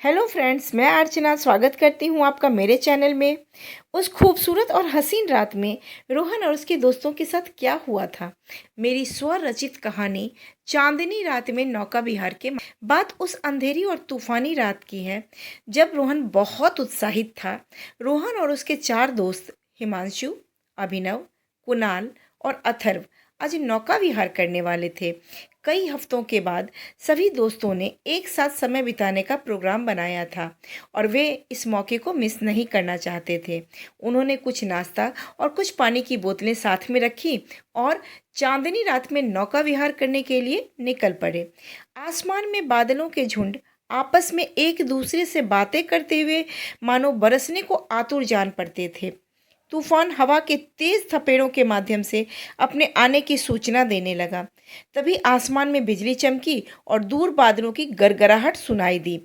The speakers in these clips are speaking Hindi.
हेलो फ्रेंड्स, मैं अर्चना स्वागत करती हूँ आपका मेरे चैनल में। उस खूबसूरत और हसीन रात में रोहन और उसके दोस्तों के साथ क्या हुआ था, मेरी स्वरचित कहानी चांदनी रात में नौका विहार के बात उस अंधेरी और तूफानी रात की है जब रोहन बहुत उत्साहित था। रोहन और उसके चार दोस्त हिमांशु, अभिनव, कुणाल और अथर्व आज नौका विहार करने वाले थे। कई हफ्तों के बाद सभी दोस्तों ने एक साथ समय बिताने का प्रोग्राम बनाया था और वे इस मौके को मिस नहीं करना चाहते थे। उन्होंने कुछ नाश्ता और कुछ पानी की बोतलें साथ में रखी और चांदनी रात में नौका विहार करने के लिए निकल पड़े। आसमान में बादलों के झुंड आपस में एक दूसरे से बातें करते हुए मानो बरसने को आतुर जान पड़ते थे। तूफान हवा के तेज थपेड़ों के माध्यम से अपने आने की सूचना देने लगा। तभी आसमान में बिजली चमकी और दूर बादलों की गरगराहट सुनाई दी।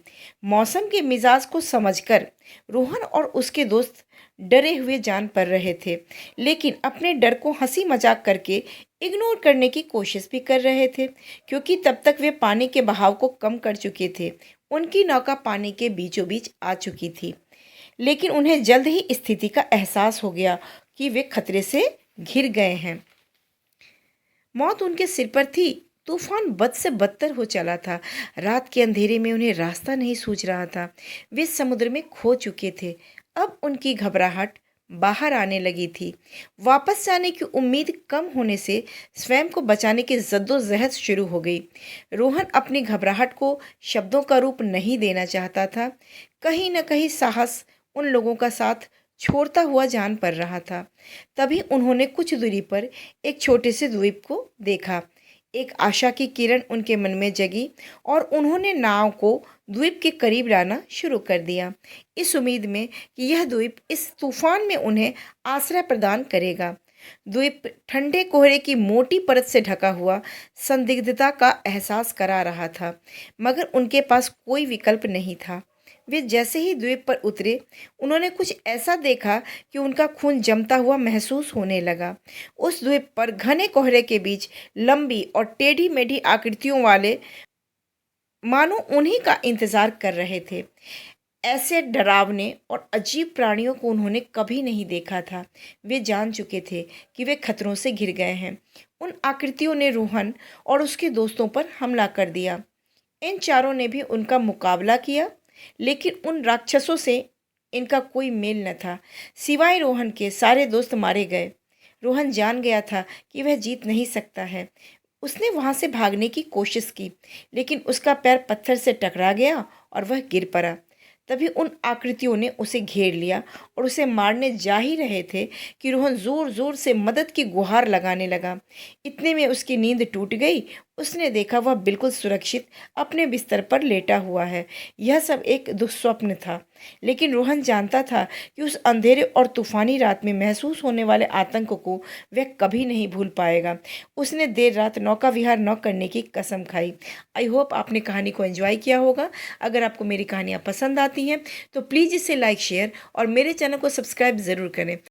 मौसम के मिजाज को समझकर रोहन और उसके दोस्त डरे हुए जान पड़ रहे थे, लेकिन अपने डर को हंसी मजाक करके इग्नोर करने की कोशिश भी कर रहे थे, क्योंकि तब तक वे पानी के बहाव को कम कर चुके थे। उनकी नौका पानी के बीचों बीच आ चुकी थी, लेकिन उन्हें जल्द ही स्थिति का एहसास हो गया कि वे खतरे से घिर गए हैं। मौत उनके सिर पर थी। तूफान बद से बदतर हो चला था। रात के अंधेरे में उन्हें रास्ता नहीं सूझ रहा था। वे समुद्र में खो चुके थे। अब उनकी घबराहट बाहर आने लगी थी। वापस जाने की उम्मीद कम होने से स्वयं को बचाने की जद्दोजहद शुरू हो गई। रोहन अपनी घबराहट को शब्दों का रूप नहीं देना चाहता था। कहीं न कहीं साहस उन लोगों का साथ छोड़ता हुआ जान पड़ रहा था। तभी उन्होंने कुछ दूरी पर एक छोटे से द्वीप को देखा। एक आशा की किरण उनके मन में जगी और उन्होंने नाव को द्वीप के करीब लाना शुरू कर दिया, इस उम्मीद में कि यह द्वीप इस तूफान में उन्हें आश्रय प्रदान करेगा। द्वीप ठंडे कोहरे की मोटी परत से ढका हुआ संदिग्धता का एहसास करा रहा था, मगर उनके पास कोई विकल्प नहीं था। वे जैसे ही द्वीप पर उतरे, उन्होंने कुछ ऐसा देखा कि उनका खून जमता हुआ महसूस होने लगा। उस द्वीप पर घने कोहरे के बीच लंबी और टेढ़ी मेढ़ी आकृतियों वाले मानो उन्हीं का इंतजार कर रहे थे। ऐसे डरावने और अजीब प्राणियों को उन्होंने कभी नहीं देखा था। वे जान चुके थे कि वे खतरों से घिर गए हैं। उन आकृतियों ने रोहन और उसके दोस्तों पर हमला कर दिया। इन चारों ने भी उनका मुकाबला किया, लेकिन उन राक्षसों से इनका कोई मेल न था। सिवाय रोहन के सारे दोस्त मारे गए। रोहन जान गया था कि वह जीत नहीं सकता है। उसने वहां से भागने की कोशिश की, लेकिन उसका पैर पत्थर से टकरा गया और वह गिर पड़ा। तभी उन आकृतियों ने उसे घेर लिया और उसे मारने जा ही रहे थे कि रोहन जोर जोर से मदद की गुहार लगाने लगा। इतने में उसकी नींद टूट गई। उसने देखा वह बिल्कुल सुरक्षित अपने बिस्तर पर लेटा हुआ है। यह सब एक दुस्वप्न था, लेकिन रोहन जानता था कि उस अंधेरे और तूफानी रात में महसूस होने वाले आतंक को वह कभी नहीं भूल पाएगा। उसने देर रात नौका विहार न करने की कसम खाई। आई होप आपने कहानी को एंजॉय किया होगा। अगर आपको मेरी कहानियाँ पसंद आती हैं तो प्लीज़ इसे लाइक, शेयर और मेरे चैनल को सब्सक्राइब ज़रूर करें।